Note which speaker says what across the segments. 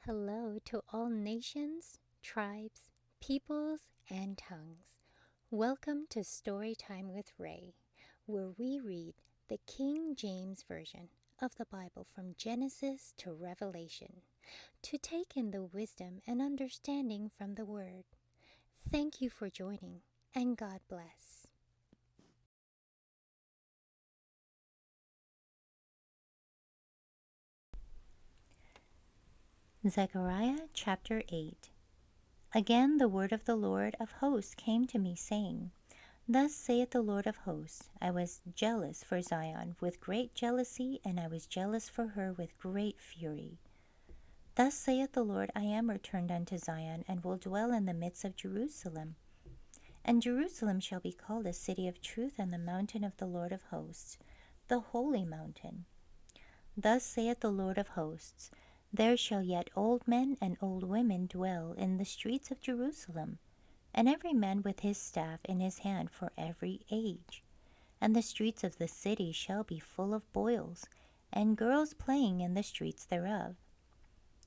Speaker 1: Hello to all nations, tribes, peoples, and tongues. Welcome to Storytime with Rae, where we read the King James Version of the Bible from Genesis to Revelation to take in the wisdom and understanding from the Word. Thank you for joining, and God bless. Zechariah chapter 8. Again the word of the Lord of hosts came to me, saying, Thus saith the Lord of hosts, I was jealous for Zion with great jealousy, and I was jealous for her with great fury. Thus saith the Lord, I am returned unto Zion, and will dwell in the midst of Jerusalem. And Jerusalem shall be called a city of truth, and the mountain of the Lord of hosts, the holy mountain. Thus saith the Lord of hosts, There shall yet old men and old women dwell in the streets of Jerusalem, and every man with his staff in his hand for every age. And the streets of the city shall be full of boils, and girls playing in the streets thereof.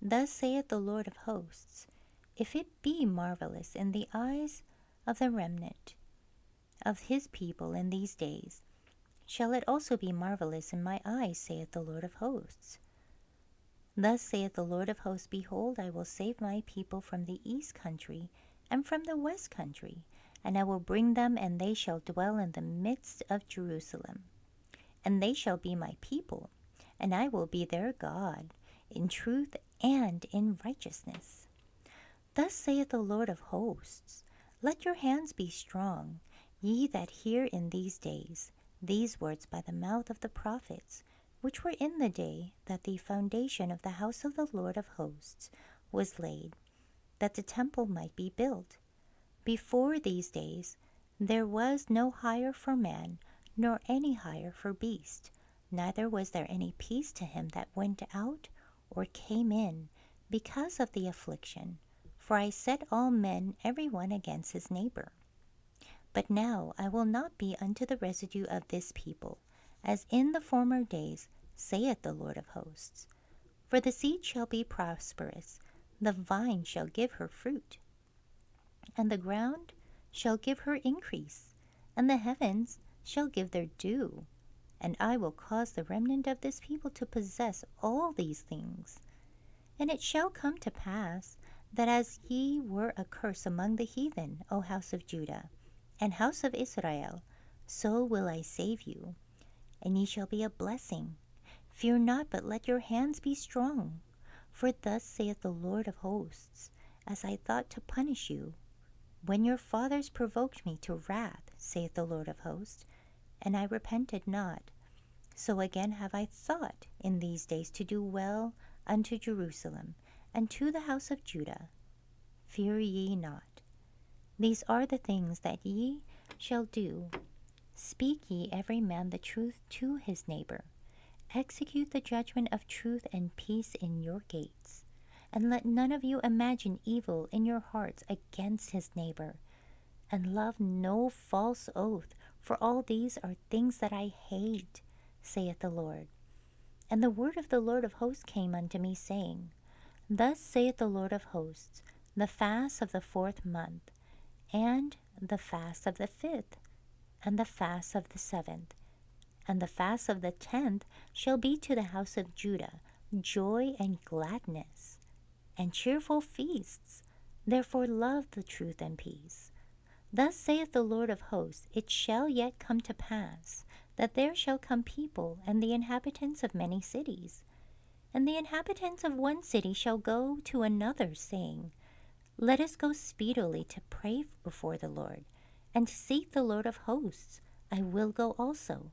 Speaker 1: Thus saith the Lord of hosts, If it be marvelous in the eyes of the remnant of his people in these days, shall it also be marvelous in my eyes, saith the Lord of hosts. Thus saith the Lord of hosts, Behold, I will save my people from the east country and from the west country, and I will bring them, and they shall dwell in the midst of Jerusalem. And they shall be my people, and I will be their God, in truth and in righteousness. Thus saith the Lord of hosts, Let your hands be strong, ye that hear in these days these words by the mouth of the prophets, which were in the day that the foundation of the house of the Lord of hosts was laid, that the temple might be built. Before these days there was no hire for man, nor any hire for beast, neither was there any peace to him that went out or came in, because of the affliction. For I set all men every one against his neighbor. But now I will not be unto the residue of this people, as in the former days, saith the Lord of hosts. For the seed shall be prosperous, the vine shall give her fruit, and the ground shall give her increase, and the heavens shall give their dew. And I will cause the remnant of this people to possess all these things. And it shall come to pass, that as ye were a curse among the heathen, O house of Judah, and house of Israel, so will I save you, and ye shall be a blessing. Fear not, but let your hands be strong. For thus saith the Lord of hosts, As I thought to punish you, when your fathers provoked me to wrath, saith the Lord of hosts, and I repented not, so again have I thought in these days to do well unto Jerusalem, and to the house of Judah. Fear ye not. These are the things that ye shall do. Speak ye every man the truth to his neighbor. Execute the judgment of truth and peace in your gates. And let none of you imagine evil in your hearts against his neighbor. And love no false oath, for all these are things that I hate, saith the Lord. And the word of the Lord of hosts came unto me, saying, Thus saith the Lord of hosts, the fast of the 4th month, and the fast of the 5th, and the fast of the 7th, and the fast of the 10th shall be to the house of Judah joy and gladness, and cheerful feasts. Therefore love the truth and peace. Thus saith the Lord of hosts, It shall yet come to pass, that there shall come people and the inhabitants of many cities. And the inhabitants of one city shall go to another, saying, Let us go speedily to pray before the Lord, and to seek the Lord of hosts. I will go also.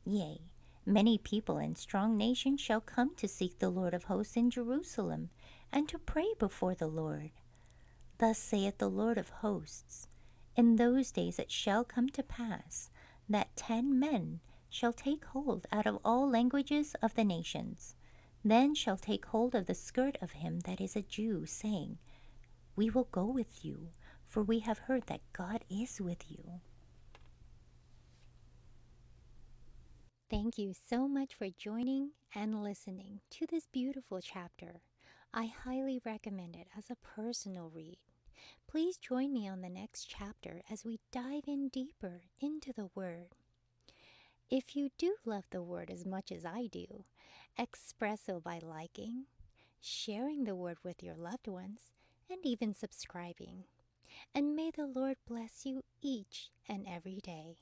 Speaker 1: Yea, many people and strong nations shall come to seek the Lord of hosts in Jerusalem, and to pray before the Lord. Thus saith the Lord of hosts, In those days it shall come to pass, that 10 men shall take hold out of all languages of the nations. Then shall take hold of the skirt of him that is a Jew, saying, We will go with you, for we have heard that God is with you. Thank you so much for joining and listening to this beautiful chapter I highly recommend it as a personal read. Please join me on the next chapter as we dive in deeper into the Word. If you do love the Word as much as I do, express so by liking, sharing the Word with your loved ones, and even subscribing. And may the Lord bless you each and every day.